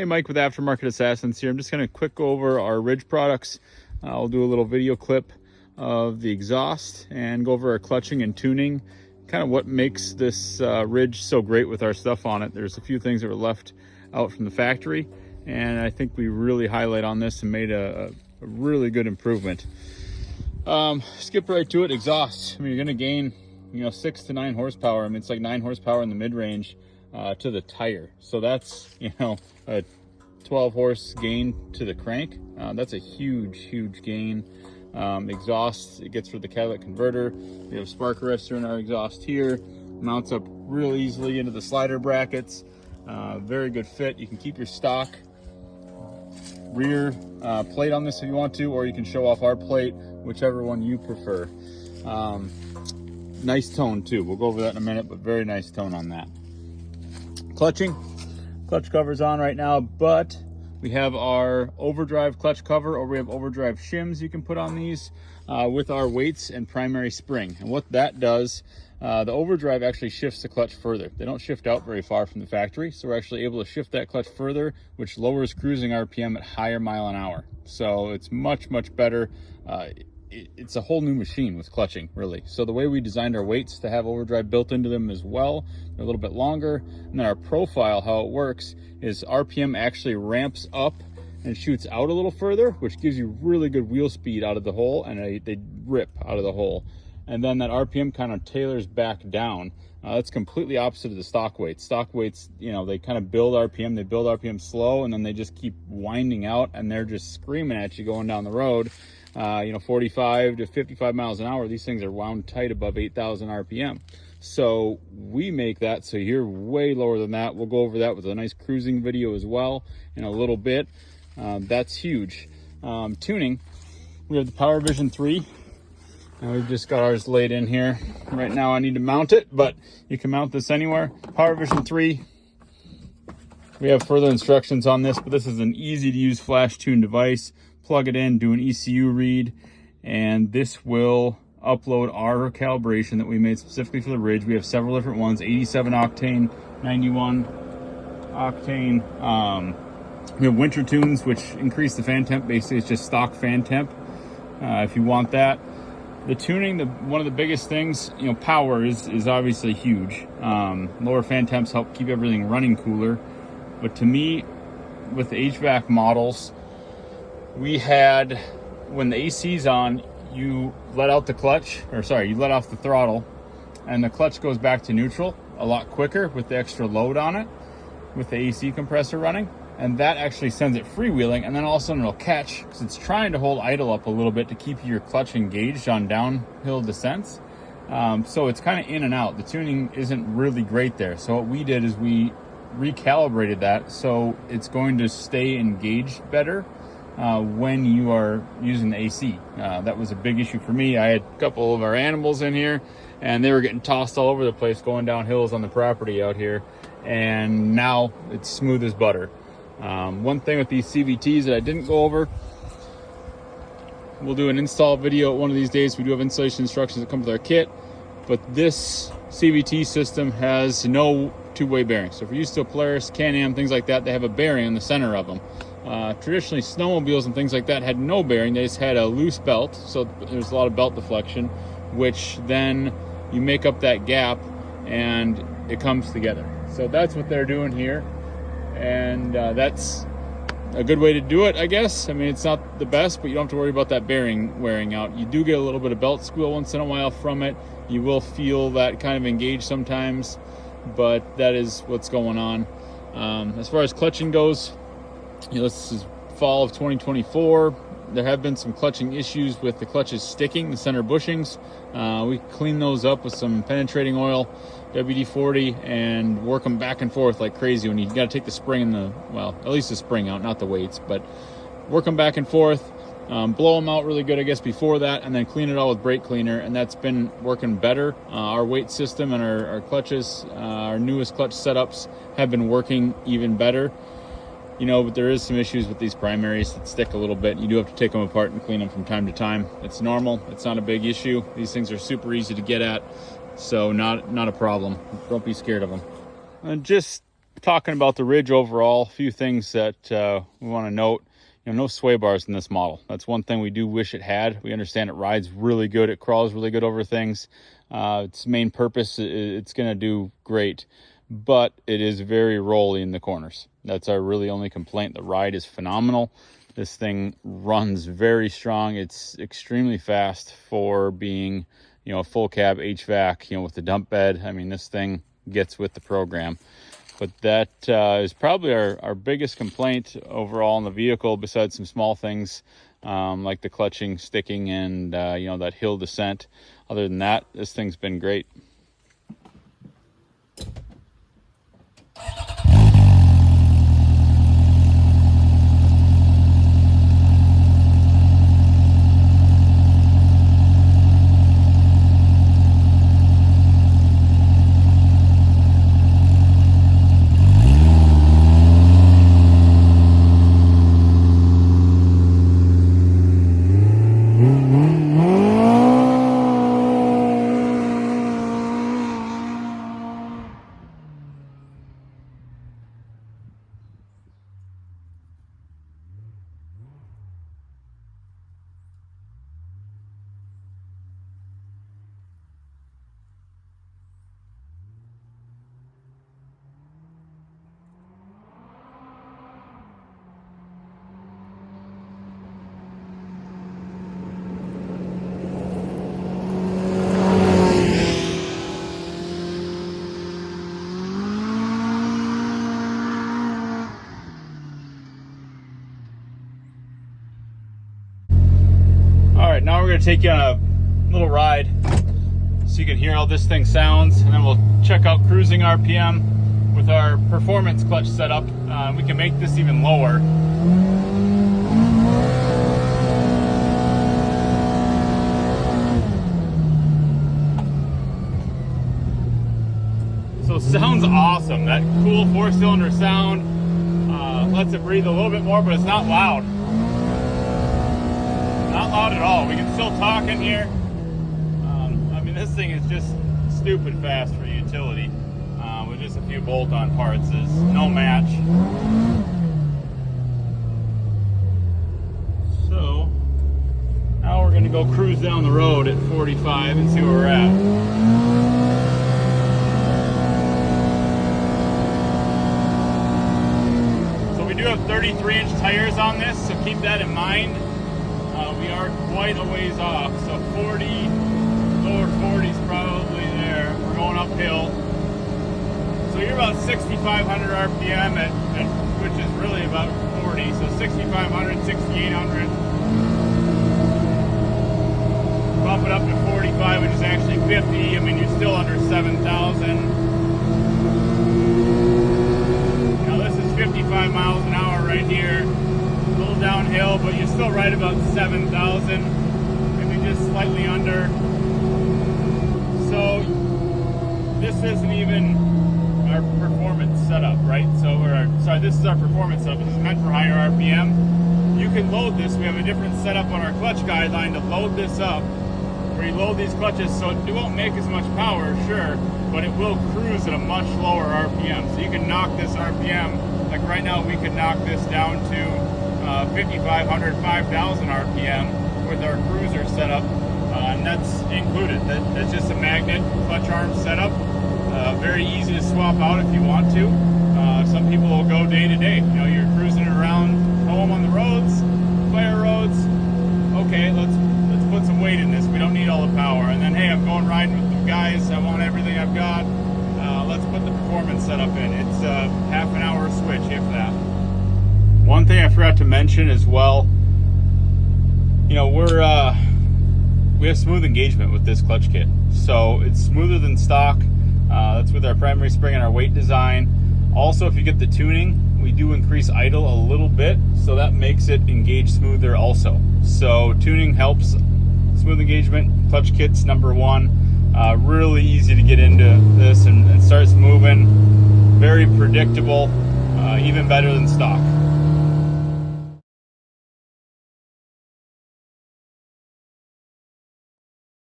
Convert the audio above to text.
Hey, Mike with Aftermarket Assassins here. I'm just going to quick go over our Ridge products. I'll do a little video clip of the exhaust and go over our clutching and tuning, kind of what makes this Ridge so great with our stuff on it. There's a few things that were left out from the factory, and I think we really highlight on this and made a really good improvement. Skip right to it. Exhaust. I mean, you're going to gain 6 to 9 horsepower. I mean, it's like 9 horsepower in the mid-range to the tire. So that's, a 12 horse gain to the crank. That's a huge gain. Exhaust, it gets through the catalytic converter. We have spark arrestor in our exhaust here. Mounts up real easily into the slider brackets. Very good fit. You can keep your stock rear plate on this if you want to, or you can show off our plate, whichever one you prefer. Nice tone too. We'll go over that in a minute, but very nice tone on that. Clutching. Clutch cover's on right now, but we have our overdrive clutch cover, or we have overdrive shims you can put on these with our weights and primary spring. And what that does, the overdrive actually shifts the clutch further. They don't shift out very far from the factory, so we're actually able to shift that clutch further, which lowers cruising RPM at higher mile an hour. So it's much better. It's a whole new machine with clutching, really. So the way we designed our weights to have overdrive built into them as well, they're a little bit longer. And then our profile, how it works is RPM actually ramps up and shoots out a little further, which gives you really good wheel speed out of the hole, and they rip out of the hole. And then that RPM kind of tailors back down. That's completely opposite of the stock weights. Stock weights, they kind of build RPM, they build RPM slow, and then they just keep winding out, and they're just screaming at you going down the road. 45 to 55 miles an hour. These things are wound tight above 8,000 RPM. So we make that so you're way lower than that. We'll go over that with a nice cruising video as well in a little bit. That's huge. Tuning, we have the Power Vision 3. We've just got ours laid in here. Right now I need to mount it, but you can mount this anywhere. Power Vision 3. We have further instructions on this, but this is an easy to use flash tune device. Plug it in, do an ECU read, and this will upload our calibration that we made specifically for the Ridge. We have several different ones, 87 octane, 91 octane. We have winter tunes, which increase the fan temp. Basically, it's just stock fan temp if you want that. The tuning, one of the biggest things, power is obviously huge. Lower fan temps help keep everything running cooler. But to me, with the HVAC models, we had, when the AC's on, you let out the clutch, you let off the throttle, and the clutch goes back to neutral a lot quicker with the extra load on it, with the AC compressor running, and that actually sends it freewheeling, and then all of a sudden it'll catch, because it's trying to hold idle up a little bit to keep your clutch engaged on downhill descents. So it's kind of in and out. The tuning isn't really great there. So what we did is we recalibrated that so it's going to stay engaged better when you are using the AC. That was a big issue for me. I had a couple of our animals in here, and they were getting tossed all over the place going down hills on the property out here, and now it's smooth as butter. One thing with these CVTs that I didn't go over, we'll do an install video one of these days. We do have installation instructions that come with our kit, but this CVT system has no two-way bearings. So if you're used to a Polaris, Can-Am, things like that, they have a bearing in the center of them. Traditionally, snowmobiles and things like that had no bearing. They just had a loose belt, so there's a lot of belt deflection, which then you make up that gap and it comes together. So that's what they're doing here, and that's a good way to do it, I guess. I mean, it's not the best, but you don't have to worry about that bearing wearing out. You do get a little bit of belt squeal once in a while from it. You will feel that kind of engaged sometimes, but that is what's going on. As far as clutching goes, this is fall of 2024. There have been some clutching issues with the clutches sticking, the center bushings. We clean those up with some penetrating oil, WD-40, and work them back and forth like crazy. When you got to take the spring and at least the spring out, not the weights, but work them back and forth, blow them out really good, I guess, before that, and then clean it all with brake cleaner, and that's been working better. Our weight system and our clutches, our newest clutch setups have been working even better. But there is some issues with these primaries that stick a little bit. You do have to take them apart and clean them from time to time. It's normal. It's not a big issue. These things are super easy to get at, so not a problem. Don't be scared of them. And just talking about the Ridge overall, a few things that we want to note. No sway bars in this model. That's one thing we do wish it had. We understand it rides really good, it crawls really good over things. Its main purpose, it's going to do great, but it is very rolly in the corners. That's our really only complaint. The ride is phenomenal. This thing runs very strong. It's extremely fast for being, a full cab HVAC, with the dump bed. I mean, this thing gets with the program. But that is probably our biggest complaint overall in the vehicle, besides some small things like the clutching, sticking, and that hill descent. Other than that, this thing's been great. Now we're going to take you on a little ride so you can hear how this thing sounds, and then we'll check out cruising RPM with our performance clutch setup. We can make this even lower. So it sounds awesome. That cool 4-cylinder sound lets it breathe a little bit more, but it's not loud. Not loud at all. We can still talk in here. I mean, this thing is just stupid fast for utility. With just a few bolt-on parts, is no match. So now we're going to go cruise down the road at 45 and see where we're at. So we do have 33-inch tires on this, so keep that in mind. We are quite a ways off, so 40, lower 40s probably there. We're going uphill. So you're about 6,500 RPM, which is really about 40. So 6,500, 6,800. Bump it up to 45, which is actually 50. I mean, you're still under 7,000. Now this is 55 miles an hour right here. A little downhill, but you're still right about 7,000, maybe just slightly under. So this isn't even our performance setup, right? This is our performance setup. This is meant for higher RPM. You can load this. We have a different setup on our clutch guideline to load this up, where you load these clutches so it won't make as much power, sure, but it will cruise at a much lower RPM. So you can knock this RPM, like right now we could knock this down to 5,500, 5,000 RPM with our cruiser setup, and that's included. That's just a magnet clutch arm setup. Very easy to swap out if you want to. Some people will go day to day. You're cruising around home on the roads, fire roads. Okay, let's put some weight in this. We don't need all the power. And then, hey, I'm going riding with the guys. I want everything I've got. Let's put the performance setup in. It's a half an hour switch, if that. One thing I forgot to mention as well, we have smooth engagement with this clutch kit. So it's smoother than stock. That's with our primary spring and our weight design. Also, if you get the tuning, we do increase idle a little bit, so that makes it engage smoother also. So tuning helps. Smooth engagement, clutch kit's number one. Really easy to get into this and it starts moving. Very predictable, even better than stock.